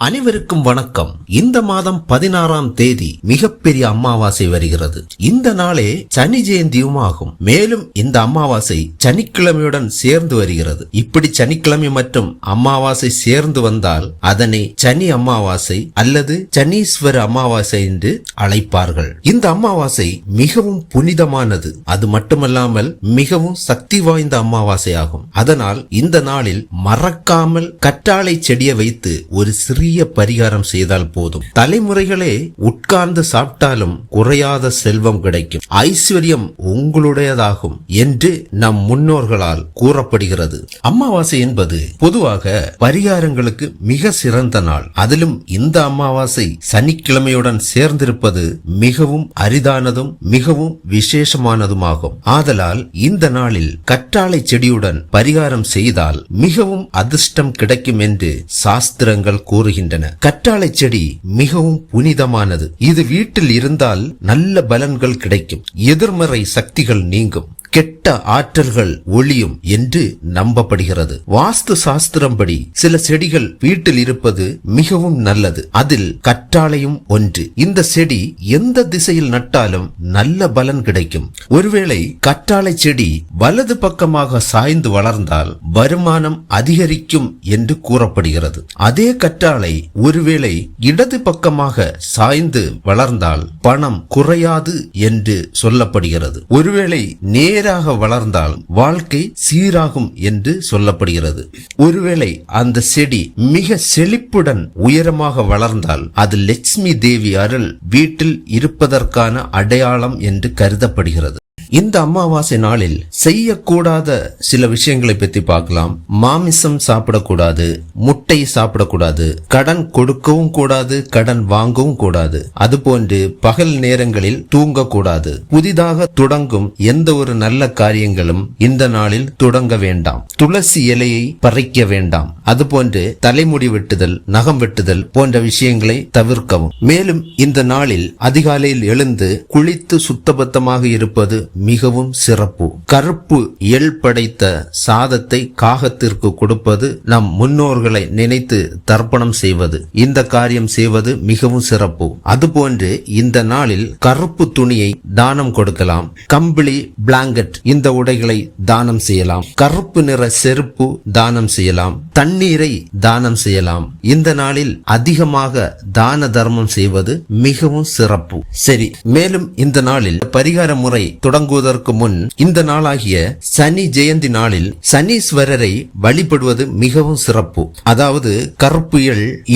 அனைவருக்கும் வணக்கம். இந்த மாதம் 16ஆம் தேதி மிகப்பெரிய அமாவாசை வருகிறது. இந்த நாளே சனி ஜெயந்தியும் ஆகும். மேலும் இந்த அமாவாசை சனிக்கிழமையுடன் சேர்ந்து வருகிறது. இப்படி சனிக்கிழமை மற்றும் அமாவாசை சேர்ந்து வந்தால் அதனை சனி அமாவாசை அல்லது சனீஸ்வர அமாவாசை என்று அழைப்பார்கள். இந்த அமாவாசை மிகவும் புனிதமானது. அது மட்டுமல்லாமல் மிகவும் சக்தி வாய்ந்த அமாவாசை ஆகும். அதனால் இந்த நாளில் மறக்காமல் கற்றாழை செடியை வைத்து ஒரு சிறிய பரிகாரம் செய்தால் போதும். தலைமுறைகளே உட்கார்ந்து சாப்பிட்டாலும் குறையாத செல்வம் கிடைக்கும், ஐஸ்வர்யம் உங்களுடையதாகும் என்று நம் முன்னோர்களால் கூறப்படுகிறது. அமாவாசை என்பது பொதுவாக பரிகாரங்களுக்கு மிக சிறந்த நாள். அதிலும் இந்த அமாவாசை சனிக்கிழமையுடன் சேர்ந்திருப்பது மிகவும் அரிதானதும் மிகவும் விசேஷமானதுமாகும். ஆதலால் இந்த நாளில் கற்றாழை செடியுடன் பரிகாரம் செய்தால் மிகவும் அதிர்ஷ்டம் கிடைக்கும் என்று சாஸ்திரங்கள் கூறுகின்றன. கற்றாழை செடி மிகவும் புனிதமானது. இது வீட்டில் இருந்தால் நல்ல பலன்கள் கிடைக்கும், எதிர்மறை சக்திகள் நீங்கும், கெட்ட ஆற்றல்கள் ஒளியும் என்று நம்பப்படுகிறது. வாஸ்து சாஸ்திரம்படி சில செடிகள் வீட்டில் இருப்பது மிகவும் நல்லது. அதில் கற்றாழையும் ஒன்று. இந்த செடி எந்த திசையில் நட்டாலும் நல்ல பலன் கிடைக்கும். ஒருவேளை கற்றாழை செடி வலது பக்கமாக சாய்ந்து வளர்ந்தால் வருமானம் அதிகரிக்கும் என்று கூறப்படுகிறது. அதே கற்றாழை ஒருவேளை இடது பக்கமாக சாய்ந்து வளர்ந்தால் பணம் குறையாது என்று சொல்லப்படுகிறது. ஒருவேளை நேராக வளர்ந்தால் வாழ்க்கை சீராகும் என்று சொல்லப்படுகிறது. ஒருவேளை அந்த செடி மிக செழிப்புடன் உயரமாக வளர்ந்தால் அது லட்சுமி தேவி அருள் வீட்டில் இருப்பதற்கான அடையாளம் என்று கருதப்படுகிறது. இந்த அமாவாசை நாளில் செய்யக்கூடாத சில விஷயங்களை பற்றி பார்க்கலாம். மாமிசம் சாப்பிடக்கூடாது, முட்டை சாப்பிடக்கூடாது, கடன் கொடுக்கவும் கூடாது, கடன் வாங்கவும் கூடாது. அதுபோன்று பகல் நேரங்களில் தூங்கக்கூடாது. புதிதாக தொடங்கும் எந்த ஒரு நல்ல காரியங்களும் இந்த நாளில் தொடங்க வேண்டாம். துளசி இலையை பறிக்க வேண்டாம். அதுபோன்று தலைமுடி வெட்டுதல், நகம் வெட்டுதல் போன்ற விஷயங்களை தவிர்க்கவும். மேலும் இந்த நாளில் அதிகாலையில் எழுந்து குளித்து சுத்தபத்தமாக இருப்பது மிகவும் சிறப்பு. கருப்பு எள் படைத்த சாதத்தை காகத்திற்கு கொடுப்பது, நம் முன்னோர்களை நினைத்து தர்ப்பணம் செய்வது, இந்த காரியம் செய்வது மிகவும் சிறப்பு. அதுபோன்று இந்த நாளில் கருப்பு துணியை தானம் கொடுக்கலாம். கம்பிளி, பிளாங்கெட் இந்த உடைகளை தானம் செய்யலாம். கருப்பு நிற செருப்பு தானம் செய்யலாம். தண்ணீரை தானம் செய்யலாம். இந்த நாளில் அதிகமாக தான தர்மம் செய்வது மிகவும் சிறப்பு. சரி, மேலும் இந்த நாளில் பரிகார முறை தொடங்குவதற்கு முன் இந்த நாளாகிய சனி ஜெயந்தி நாளில் சனீஸ்வரரை வழிபடுவது மிகவும் சிறப்பு. அதாவது கருப்பு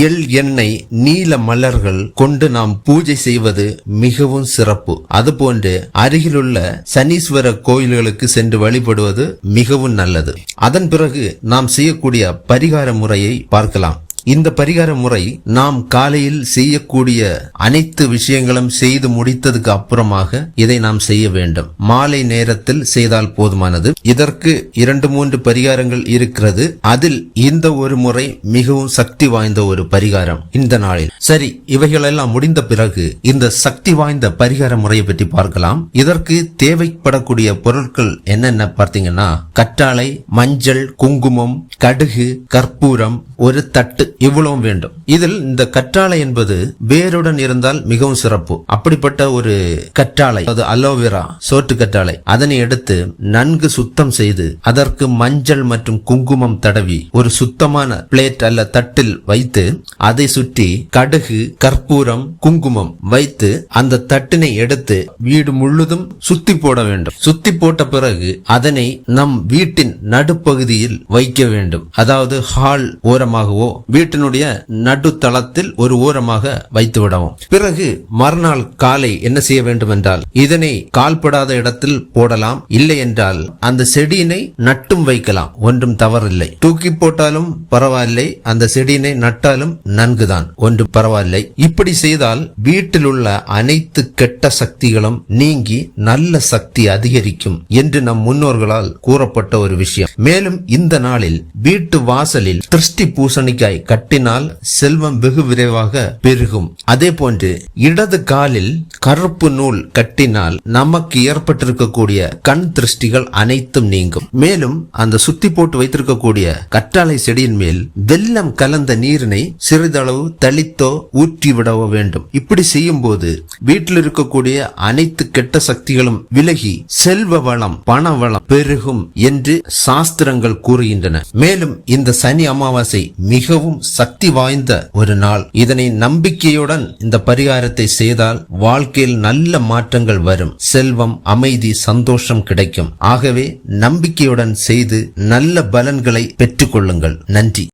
எள் எண்ணெய், நீல மலர்கள் கொண்டு நாம் பூஜை செய்வது மிகவும் சிறப்பு. அதுபோன்று அருகிலுள்ள சனீஸ்வர கோயில்களுக்கு சென்று வழிபடுவது மிகவும் நல்லது. அதன் பிறகு நாம் செய்யக்கூடிய பரிகார முறையை பார்க்கலாம். இந்த பரிகார முறை நாம் காலையில் செய்யக்கூடிய அனைத்து விஷயங்களும் செய்து முடித்ததுக்கு அப்புறமாக இதை நாம் செய்ய வேண்டும். மாலை நேரத்தில் செய்தால் போதுமானது. இதற்கு 2-3 பரிகாரங்கள் இருக்கிறது. அதில் இந்த ஒரு முறை மிகவும் சக்தி வாய்ந்த ஒரு பரிகாரம் இந்த நாளில். சரி, இவைகளெல்லாம் முடிந்த பிறகு இந்த சக்தி வாய்ந்த பரிகார முறையை பற்றி பார்க்கலாம். இதற்கு தேவைப்படக்கூடிய பொருட்கள் என்னென்ன பார்த்தீங்கன்னா, கற்றாழை, மஞ்சள், குங்குமம், கடுகு, கற்பூரம், ஒரு தட்டு, இவ்வளவும் வேண்டும். இதில் இந்த கற்றாழை என்பது வேருடன் இருந்தால் மிகவும் சிறப்பு. அப்படிப்பட்ட ஒரு கற்றாழை, அது அலோவேரா, சோற்று கற்றாழை, அதனை எடுத்து நன்கு சுத்தம் செய்து அதற்கு மஞ்சள் மற்றும் குங்குமம் தடவி ஒரு சுத்தமான பிளேட் அல்ல தட்டில் வைத்து அதை சுற்றி கடுகு, கற்பூரம், குங்குமம் வைத்து அந்த தட்டினை எடுத்து வீடு முழுதும் சுத்தி போட வேண்டும். சுத்தி போட்ட பிறகு அதனை நம் வீட்டின் நடுப்பகுதியில் வைக்க வேண்டும். அதாவது ஹால் ஓரமாகவோ வீட்டினுடைய நடுத்தளத்தில் ஒரு ஓரமாக வைத்து விடவும். பிறகு மறுநாள் காலை என்ன செய்ய வேண்டும் என்றால், இதனை கால்படாத இடத்தில் போடலாம். இல்லை என்றால் அந்த செடியினை நட்டும் வைக்கலாம், ஒன்றும் தவறில்லை. தூக்கி போட்டாலும் பரவாயில்லை, அந்த செடியினை நட்டாலும் நன்குதான், ஒன்றும் பரவாயில்லை. இப்படி செய்தால் வீட்டில் உள்ள அனைத்து கெட்ட சக்திகளும் நீங்கி நல்ல சக்தி அதிகரிக்கும் என்று நம் முன்னோர்களால் கூறப்பட்ட ஒரு விஷயம். மேலும் இந்த நாளில் வீட்டு வாசலில் திருஷ்டி பூசணிக்காய் கட்டி கட்டினால் செல்வம் வெகு விரைவாக பெருகும். அதே போன்று இடது காலில் கருப்பு நூல் கட்டினால் நமக்கு ஏற்பட்டிருக்கக்கூடிய கண் திருஷ்டிகள் அனைத்தும் நீங்கும். மேலும் அந்த சுத்தி போட்டு வைத்திருக்கக்கூடிய கற்றாழை செடியின் மேல் வெல்லம் கலந்த நீரினை சிறிதளவு தெளித்தோ ஊற்றிவிடவோ வேண்டும். இப்படி செய்யும் போது வீட்டில் இருக்கக்கூடிய அனைத்து கெட்ட சக்திகளும் விலகி செல்வ வளம் பண வளம் பெருகும் என்று சாஸ்திரங்கள் கூறுகின்றன. மேலும் இந்த சனி அமாவாசை மிகவும் சக்தி வாய்ந்த ஒரு நாள். இதனை நம்பிக்கையுடன் இந்த பரிகாரத்தை செய்தால் வாழ்க்கையில் நல்ல மாற்றங்கள் வரும். செல்வம், அமைதி, சந்தோஷம் கிடைக்கும். ஆகவே நம்பிக்கையுடன் செய்து நல்ல பலன்களை பெற்றுக் கொள்ளுங்கள். நன்றி.